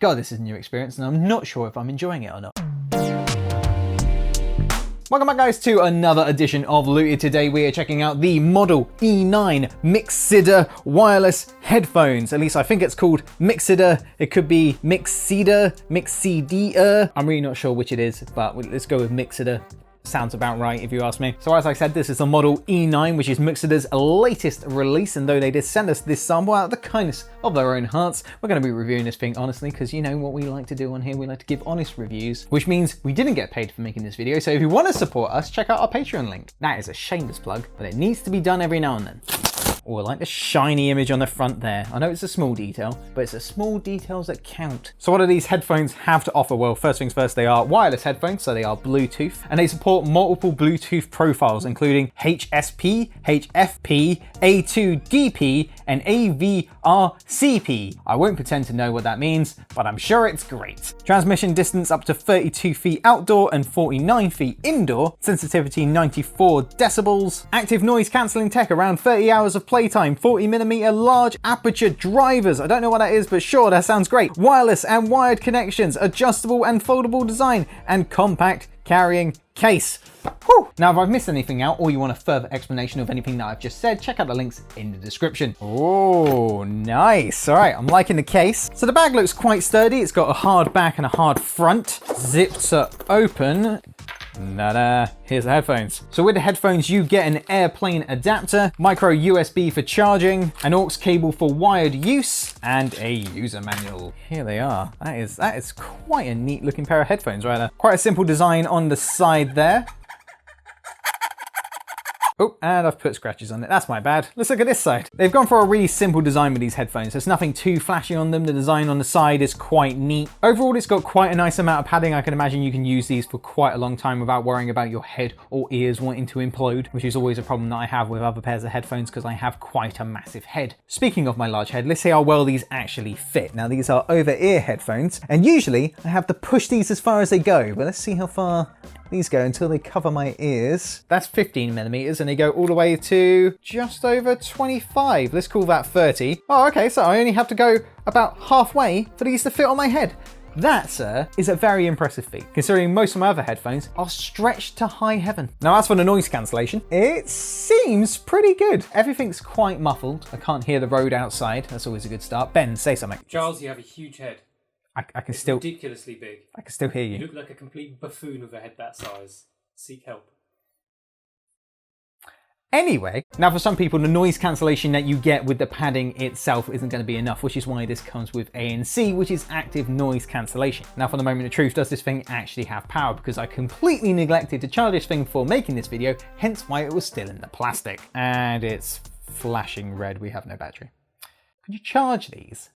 God, this is a new experience and I'm not sure if I'm enjoying it or not. Welcome back guys to another edition of Looted. Today we are checking out the Model E9 Mixcder wireless headphones. At least I think it's called Mixcder. It could be Mixcder, Mixcder. I'm really not sure which it is, but let's go with Mixcder. Sounds about right if you ask me. So as I said, this is the Model E9, which is Mixcder's latest release, and though they did send us this sample out of the kindness of their own hearts, we're going to be reviewing this thing honestly, because you know what we like to do on here, we like to give honest reviews, which means we didn't get paid for making this video, so if you want to support us, check out our Patreon link. That is a shameless plug, but it needs to be done every now and then. Or like the shiny image on the front there. I know it's a small detail, but it's the small details that count. So what do these headphones have to offer? Well, first things first, they are wireless headphones, so they are Bluetooth, and they support multiple Bluetooth profiles, including HSP, HFP, A2DP, and AVRCP. I won't pretend to know what that means, but I'm sure it's great. Transmission distance up to 32 feet outdoor and 49 feet indoor. Sensitivity 94 decibels. Active noise cancelling tech, around 30 hours of playtime. 40mm large aperture drivers. I don't know what that is, but sure, that sounds great. Wireless and wired connections, adjustable and foldable design, and compact carrying case. Whew. Now, if I've missed anything out or you want a further explanation of anything that I've just said, check out the links in the description. Oh, nice. All right, I'm liking the case. So the bag looks quite sturdy. It's got a hard back and a hard front. Zips are open. Ta-da, here's the headphones. So with the headphones, you get an airplane adapter, micro USB for charging, an aux cable for wired use, and a user manual. Here they are. That is quite a neat looking pair of headphones right there. Quite a simple design on the side there. Oh, and I've put scratches on it. That's my bad. Let's look at this side. They've gone for a really simple design with these headphones. There's nothing too flashy on them. The design on the side is quite neat. Overall, it's got quite a nice amount of padding. I can imagine you can use these for quite a long time without worrying about your head or ears wanting to implode, which is always a problem that I have with other pairs of headphones because I have quite a massive head. Speaking of my large head, let's see how well these actually fit. Now, these are over-ear headphones, and usually I have to push these as far as they go, but let's see how far these go until they cover my ears. That's 15mm, and they go all the way to just over 25. Let's call that 30. Oh, okay, so I only have to go about halfway for these to fit on my head. That, sir, is a very impressive feat, considering most of my other headphones are stretched to high heaven. Now, as for the noise cancellation, it seems pretty good. Everything's quite muffled. I can't hear the road outside. That's always a good start. Ben, say something. Charles, you have a huge head. I can still... ridiculously big. I can still hear you. You look like a complete buffoon with a head that size. Seek help. Anyway, now for some people, the noise cancellation that you get with the padding itself isn't going to be enough, which is why this comes with ANC, which is active noise cancellation. Now, for the moment of truth, does this thing actually have power? Because I completely neglected to charge this thing before making this video, hence why it was still in the plastic. And it's flashing red. We have no battery. Could you charge these?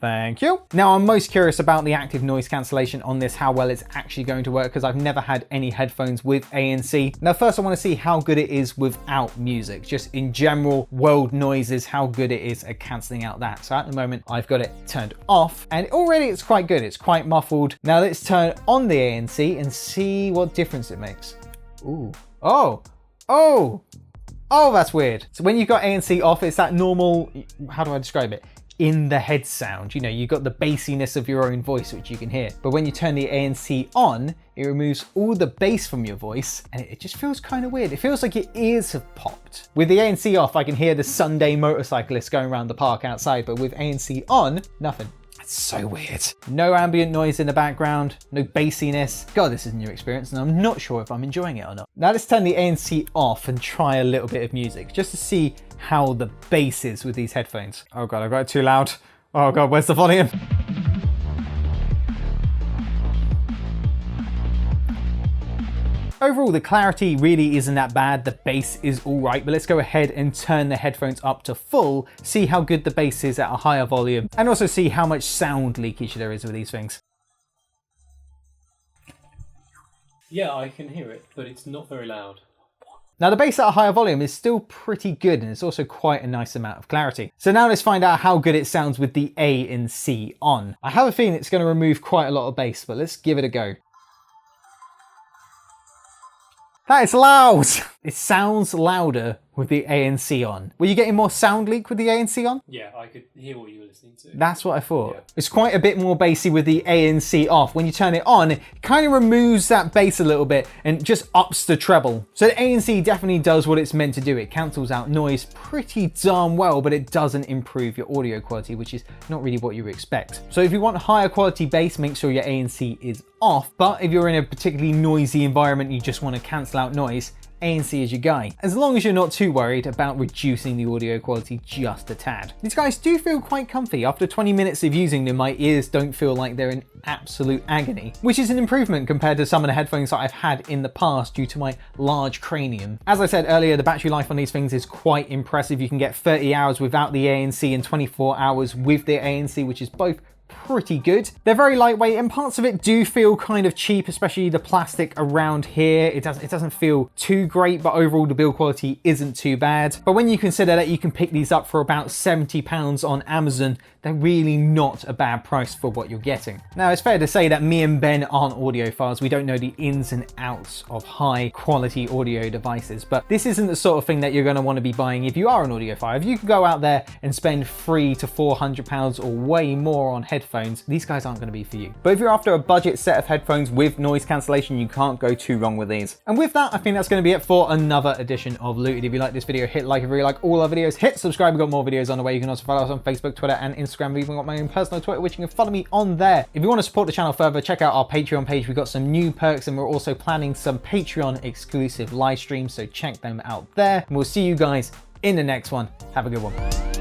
Thank you. Now, I'm most curious about the active noise cancellation on this, how well it's actually going to work, because I've never had any headphones with ANC. Now, first I want to see how good it is without music, just in general world noises, how good it is at cancelling out that. So at the moment, I've got it turned off, and already it's quite good. It's quite muffled. Now let's turn on the ANC and see what difference it makes. Ooh. Oh, that's weird. So when you've got ANC off, it's that normal, how do I describe it? In the head sound. You know, you've got the bassiness of your own voice, which you can hear. But when you turn the ANC on, it removes all the bass from your voice, and it just feels kind of weird. It feels like your ears have popped. With the ANC off, I can hear the Sunday motorcyclist going around the park outside, but with ANC on, nothing. It's so weird. No ambient noise in the background, no bassiness. God, this is a new experience, and I'm not sure if I'm enjoying it or not. Now let's turn the ANC off and try a little bit of music, just to see how the bass is with these headphones. Oh God, I got it too loud. Oh God, where's the volume? Overall, the clarity really isn't that bad. The bass is all right, but let's go ahead and turn the headphones up to full, see how good the bass is at a higher volume, and also see how much sound leakage there is with these things. Yeah, I can hear it, but it's not very loud. Now the bass at a higher volume is still pretty good, and it's also quite a nice amount of clarity. So now let's find out how good it sounds with the A and C on. I have a feeling it's going to remove quite a lot of bass, but let's give it a go. That is loud! It sounds louder with the ANC on. Were you getting more sound leak with the ANC on? Yeah, I could hear what you were listening to. That's what I thought. Yeah. It's quite a bit more bassy with the ANC off. When you turn it on, it kind of removes that bass a little bit and just ups the treble. So the ANC definitely does what it's meant to do. It cancels out noise pretty darn well, but it doesn't improve your audio quality, which is not really what you would expect. So if you want higher quality bass, make sure your ANC is off. But if you're in a particularly noisy environment, you just want to cancel out noise, ANC is your guy, as long as you're not too worried about reducing the audio quality just a tad. These guys do feel quite comfy. After 20 minutes of using them, my ears don't feel like they're in absolute agony, which is an improvement compared to some of the headphones that I've had in the past due to my large cranium. As I said earlier, the battery life on these things is quite impressive. You can get 30 hours without the ANC and 24 hours with the ANC, which is both pretty good. They're very lightweight and parts of it do feel kind of cheap, especially the plastic around here. It doesn't feel too great, but overall the build quality isn't too bad. But when you consider that you can pick these up for about £70 on Amazon, they're really not a bad price for what you're getting. Now, it's fair to say that me and Ben aren't audiophiles. We don't know the ins and outs of high quality audio devices, but this isn't the sort of thing that you're going to want to be buying if you are an audiophile. If you can go out there and spend £300 to £400 or way more on headphones, these guys aren't going to be for you. But if you're after a budget set of headphones with noise cancellation, you can't go too wrong with these. And with that, I think that's going to be it for another edition of Looted. If you like this video, hit like. If you really like all our videos, hit subscribe. We've got more videos on the way. You can also follow us on Facebook, Twitter, and Instagram. We've even got my own personal Twitter, which you can follow me on there. If you want to support the channel further, check out our Patreon page. We've got some new perks and we're also planning some Patreon exclusive live streams, so check them out there. And we'll see you guys in the next one. Have a good one.